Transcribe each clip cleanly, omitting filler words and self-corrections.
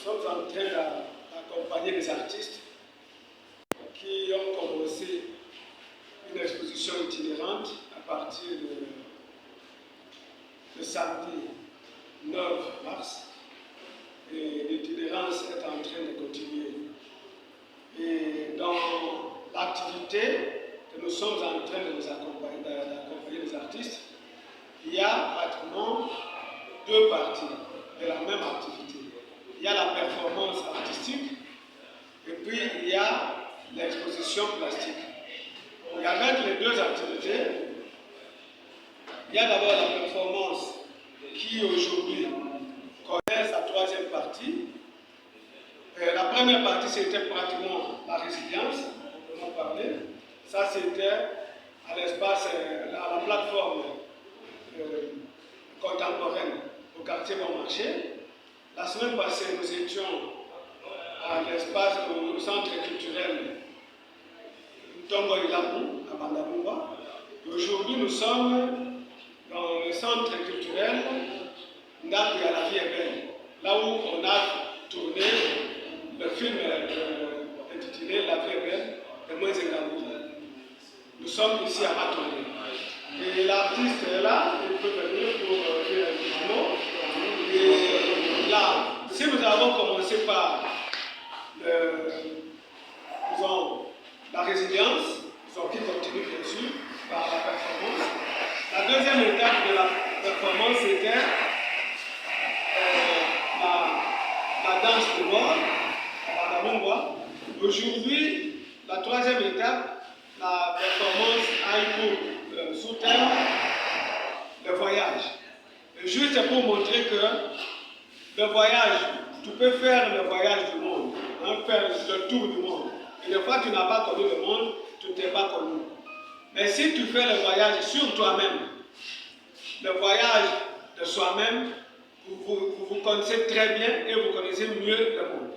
sommes en train d'accompagner les artistes qui ont commencé une exposition itinérante à partir de samedi 9 mars. Et l'itinérance est en train de continuer. Et dans l'activité que nous sommes en train d'accompagner les artistes, il y a pratiquement deux parties de la même activité. Il y a la performance artistique et puis il y a l'exposition plastique. Et avec les deux activités, il y a d'abord la performance qui aujourd'hui connaît sa troisième partie. La première partie, c'était pratiquement la résilience, on peut en parler. Ça, c'était à l'espace, à la plateforme contemporaine au quartier Bon Marché. La semaine passée, nous étions à l'espace au centre culturel Tongo Ilabou, à Bandabouba. Aujourd'hui, nous sommes dans le centre culturel Ndaku à la vie est belle, là où on a tourné le film intitulé La vie est belle de Moïse Ngabou. Nous sommes ici à Matonné. Et l'artiste est là, il peut venir pour dire un mot. Et là, si nous avons commencé par disons, la résilience, qui continue bien sûr par la performance. La deuxième étape de la performance c'était la danse de mort, la Mungwa. Aujourd'hui, la troisième étape, la performance a eu pour sous-thème le voyage. Et juste pour montrer que le voyage, tu peux faire le voyage du monde, hein, faire le tour du monde. Et des fois, tu n'as pas connu le monde, tu ne t'es pas connu. Mais si tu fais le voyage sur toi-même, le voyage de soi-même, vous connaissez très bien et vous connaissez mieux le monde.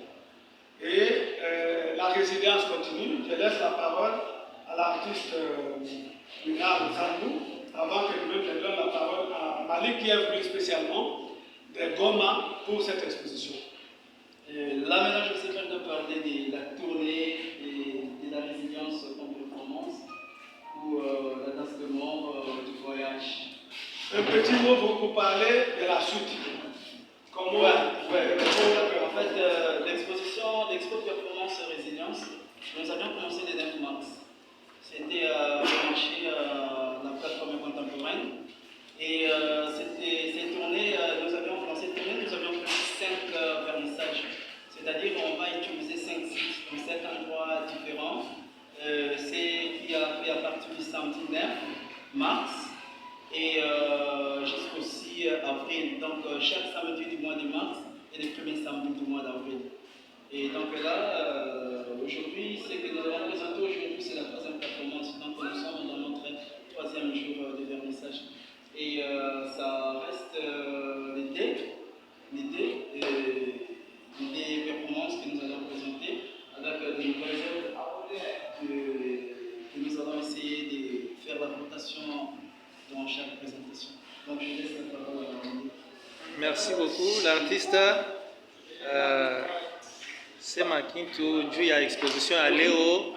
Et la résilience continue. Je laisse la parole à l'artiste Mina Zandou avant que je donne la parole à Malik qui est venu spécialement de Goma pour cette exposition. Là maintenant je sais faire de parler de la tournée et de la résilience en performance ou la danse de mort, du voyage. Un petit mot pour parler de la suite. Comment en fait, l'expo performance et résilience, nous avions commencé le 9 mars. C'était au marché, la plateforme contemporaine. Et cette tournée, nous avions fait 5 vernissages. C'est-à-dire qu'on va utiliser 5 sites dans 7 endroits différents. C'est qui a fait à partir du samedi 9 mars et jusqu'au 6 avril. Donc chaque samedi du mois de mars et le premier samedi du mois d'avril. Et donc là, aujourd'hui, ce que nous allons présenter aujourd'hui, c'est la troisième performance. Donc nous sommes dans notre troisième jour de vernissage. Et ça reste l'idée des performances que nous allons présenter avec des nouvelles œuvres que nous allons essayer de faire la rotation dans chaque présentation. Donc je laisse la parole à Malik. Merci beaucoup. L'artiste c'est Makinto, il y a exposition à Léo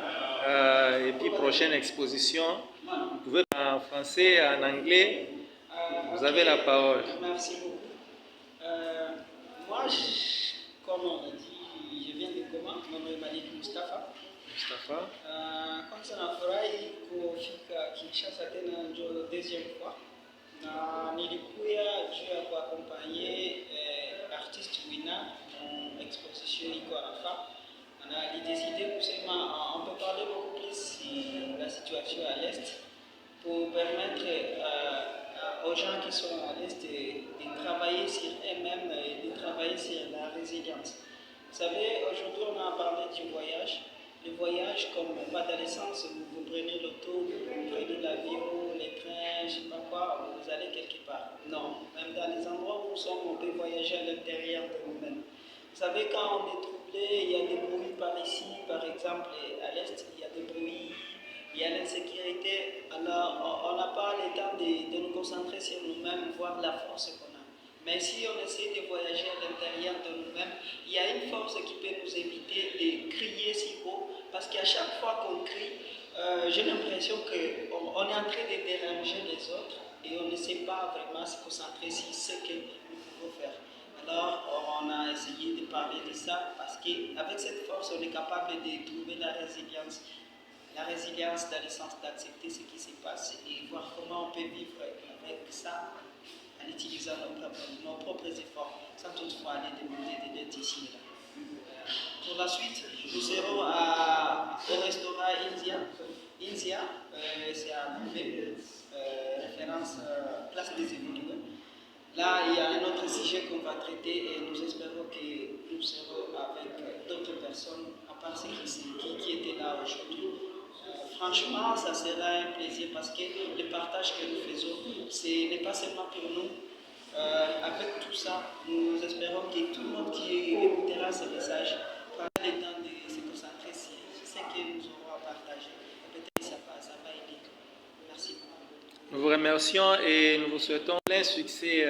et puis prochaine exposition. Vous pouvez en français, en anglais. Vous avez la parole. Merci beaucoup. Moi, comme on a dit, je viens de Goma, mon nom est Malik Mustafa. Kwanza nafurahi kufika Kinshasa tena ndio deuxième fois. Na nilikuya juu ya kuakompanye artiste Wina exposition iko anafa. Na alidécidé kusema on peut parler beaucoup plus sur la situation à l'Est pour permettre aux gens qui sont à l'Est de travailler sur eux-mêmes et de travailler sur la résilience. Vous savez, aujourd'hui on a parlé du voyage. Le voyage, comme pas dans l'essence, vous prenez l'auto, vous prenez l'avion, les trains, je ne sais pas quoi, vous allez quelque part. Non, même dans les endroits où nous sommes, on peut voyager à l'intérieur de nous-mêmes. Vous savez, quand on est troublé, il y a des bruits par ici, par exemple, à l'Est, il y a des bruits, il y a l'insécurité. Alors, on n'a pas le temps de nous concentrer sur nous-mêmes, voir la force qu'on a. Mais si on essaie de voyager à l'intérieur de nous-mêmes, il y a une force qui peut nous éviter de crier si haut, parce qu'à chaque fois qu'on crie, j'ai l'impression qu'on est en train de déranger les autres et on ne sait pas vraiment se concentrer sur ce que nous pouvons faire. Alors, on a essayé de parler de ça parce qu'avec cette force, on est capable de trouver la résilience dans le sens d'accepter ce qui se passe et voir comment on peut vivre avec ça en utilisant nos propres efforts, sans toutefois aller demander de l'aide ici et là. Pour la suite, nous serons au restaurant India, c'est à Bombay, référence place des évolués. Là, il y a un autre sujet qu'on va traiter et nous espérons que nous serons avec d'autres personnes à part ceux qui étaient là aujourd'hui. Franchement, ça sera un plaisir parce que le partage que nous faisons, ce n'est pas seulement pour nous. Avec tout ça, nous espérons que tout le monde qui écoutera ce message prendra le temps de se concentrer sur ce que nous aurons à partager. Peut-être que ça va aider. Merci beaucoup. Nous vous remercions et nous vous souhaitons plein succès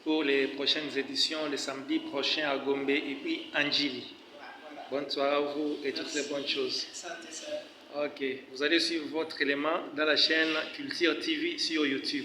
pour les prochaines éditions, le samedi prochain à Gombe et puis Anjili. Voilà. Bonne soirée à vous et toutes les bonnes choses. Santé, ça. Ok, vous allez suivre votre élément dans la chaîne Culture TV sur YouTube.